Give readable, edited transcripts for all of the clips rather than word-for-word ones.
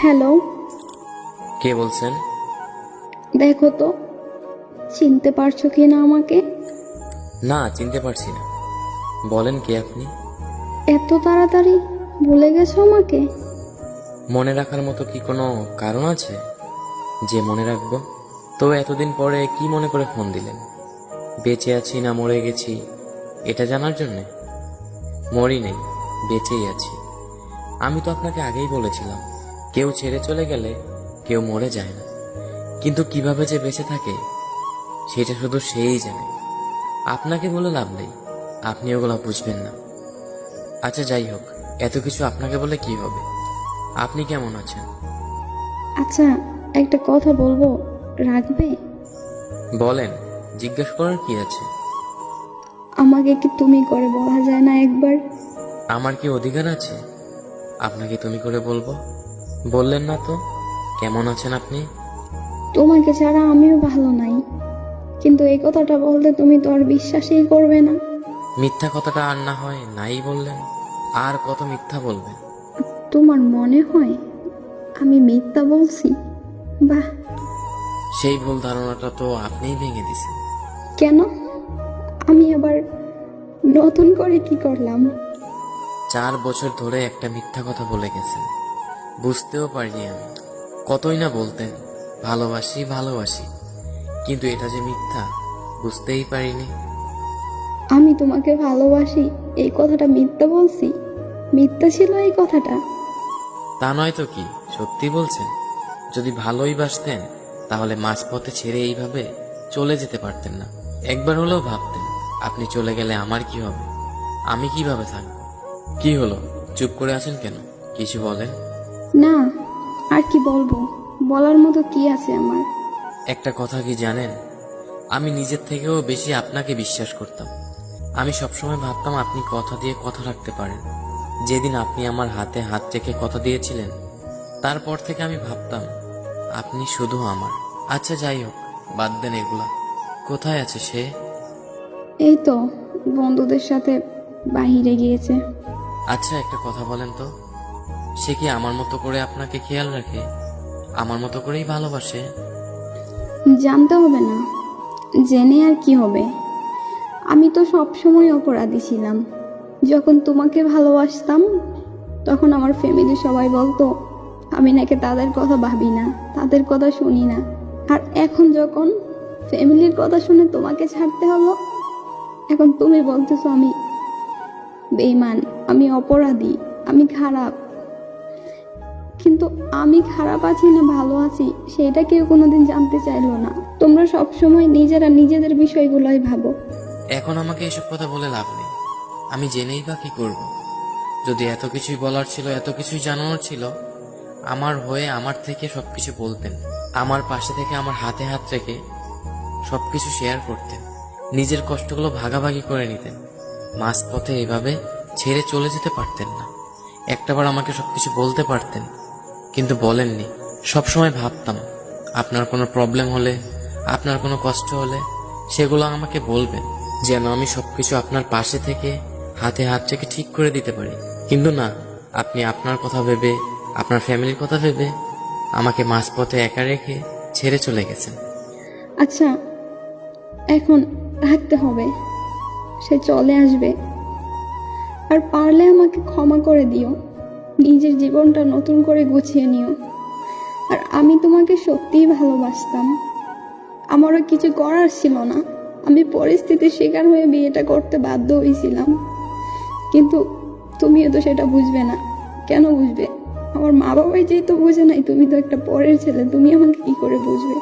Hello, কে বলছেন? দেখো তো চিনতে পারছো কি না আমাকে? না, চিনতে পারছি না। বলেন কে আপনি? এত তাড়াতাড়ি ভুলে গেছো আমাকে? মনে রাখার মতো কি কোনো কারণ আছে যে মনে রাখবো? তো এতদিন পরে কি মনে করে ফোন দিলেন? বেঁচে আছি না মরে গেছি এটা জানার জন্যে? মরি নেই, বেঁচেই আছি। আমি তো আপনাকে আগেই বলেছিলাম, কেউ ছেড়ে চলে গেলে কেউ মরে যায় না, কিন্তু কিভাবে যে বেঁচে থাকে সেটা শুধু সেই জানে। আপনাকে বলে লাভ নেই, আপনি ওগুলো বুঝবেন না। আচ্ছা যাই হোক, এত কিছু আপনাকে বলে কি হবে? আপনি কেমন আছেন? আচ্ছা, একটা কথা বলবো, রাখবে? বলেন, জিজ্ঞেস করার কি আছে? আমাকে কি তুমি করে বলা যায় না একবার? আমার কি অধিকার আছে আপনাকে তুমি করে বলবো? বললেন না তো কেমন আছেন আপনি। তোমাকে ছাড়া আমিও ভালো নাই, কিন্তু এই কথাটা বলতে তুমি তো আর বিশ্বাসই করবে না। মিথ্যা কথাটা আর না হয় নাই বললেন, আর কত মিথ্যা বলবেন? তোমার মনে হয় আমি মিথ্যা বলছি? বাহ! সেই ভুল ধারণাটা তো আপনিই ভেঙে দিছেন। কেন? আমি আবার নতুন করে কি করলাম? 4 বছর ধরে একটা মিথ্যা কথা বলে গেছেন, বুঝতেও পারিনি আমি। কতই না বলতেন ভালোবাসি ভালোবাসি, কিন্তু এটা যে মিথ্যা বুঝতেই পারিনি। আমি তোমাকে ভালোবাসি এই কথাটা মিথ্যা বলছি? মিথ্যা ছিল এই কথাটা? তা নয় তো কি, সত্যি বলছেন? যদি ভালোই বাসতেন তাহলে মাঝপথে ছেড়ে এইভাবে চলে যেতে পারতেন না। একবার হলেও ভাবতেন আপনি চলে গেলে আমার কি হবে, আমি কিভাবে থাকবো। কি হলো, চুপ করে আছেন কেন? কিছু বলেন। না, আর কি বলবো? বলার মতো কি আছে আমার? একটা কথা কি জানেন, আমি নিজের থেকেও বেশি আপনাকে বিশ্বাস করতাম। আমি সবসময় ভাবতাম আপনি কথা দিয়ে কথা রাখতে পারেন। যেদিন আপনি আমার হাতে হাত রেখে কথা দিয়েছিলেন, তারপর থেকে আমি ভাবতাম আপনি শুধু আমার। আচ্ছা যাই হোক, বাদ দেন এগুলা। কোথায় আছে সে? এই তো বন্ধুদের সাথে বাহিরে গিয়েছে। আচ্ছা একটা কথা বলেন তো, সে কি আমার মতো করে আপনাকে খেয়াল রাখে, আমার মতো করেই ভালোবাসে? জানতে হবে না, জেনে আর কি হবে? আমি তো সবসময় অপরাধী ছিলাম। যখন তোমাকে ভালোবাসতাম তখন আমার ফ্যামিলি সবাই বলতো আমি নাকি তাদের কথা ভাবি না, তাদের কথা শুনি না। আর এখন যখন ফ্যামিলির কথা শুনে তোমাকে ছাড়তে হলো, এখন তুমি বলতেছো আমি বেঈমান, আমি অপরাধী, আমি খারাপ। কিন্তু আমি খারাপ আছি না ভালো আছি সেটা কেউ কোনোদিন জানতে চাইলো না। তোমরা সবসময় নিজেরা নিজেদের বিষয়গুলোই ভাবো। এখন আমাকে এসব কথা বলে লাভ নেই, আমি জেনেই বা কি করব? যদি এত কিছুই বলার ছিল, এত কিছুই জানানোর ছিল, আমার হয়ে আমার থেকে সবকিছু বলতেন, আমার পাশে থেকে আমার হাতে হাত রেখে সবকিছু শেয়ার করতেন, নিজের কষ্টগুলো ভাগাভাগি করে নিতেন। মাঝপথে এভাবে ছেড়ে চলে যেতে পারতেন না। একটাবার আমাকে সবকিছু বলতে পারতেন, কিন্তু বলেননি। সবসময় ভাবতাম আপনার কোনো প্রবলেম হলে, আপনার কোনো কষ্ট হলে সেগুলো আমাকে বলবেন, যেন আমি সবকিছু আপনার পাশে থেকে হাতে হাত রেখে ঠিক করে দিতে পারি। কিন্তু না, আপনি আপনার কথা ভেবে, আপনার ফ্যামিলির কথা ভেবে আমাকে মাঝপথে একা রেখে ছেড়ে চলে গেছেন। আচ্ছা, এখন রাখতে হবে, সে চলে আসবে। আর পারলে আমাকে ক্ষমা করে দিও, নিজের জীবনটা নতুন করে গুছিয়ে নিও। আর আমি তোমাকে সত্যিই ভালোবাসতাম, আমারও কিছু করার ছিল না। আমি পরিস্থিতির শিকার হয়ে বিয়েটা করতে বাধ্য হয়েছিলাম, কিন্তু তুমিও তো সেটা বুঝবে না। কেন বুঝবে? আমার মা বাবাই যেহেতু বুঝে নাই, তুমি তো একটা পরের ছেলে, তুমি আমাকে কি করে বুঝবে?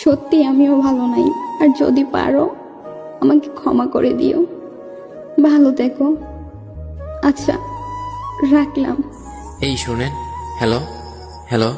সত্যি আমিও ভালো নাই, আর যদি পারো আমাকে ক্ষমা করে দিও। ভালো থেকো। আচ্ছা, রাখলাম। এই শুনেন, হ্যালো হ্যালো।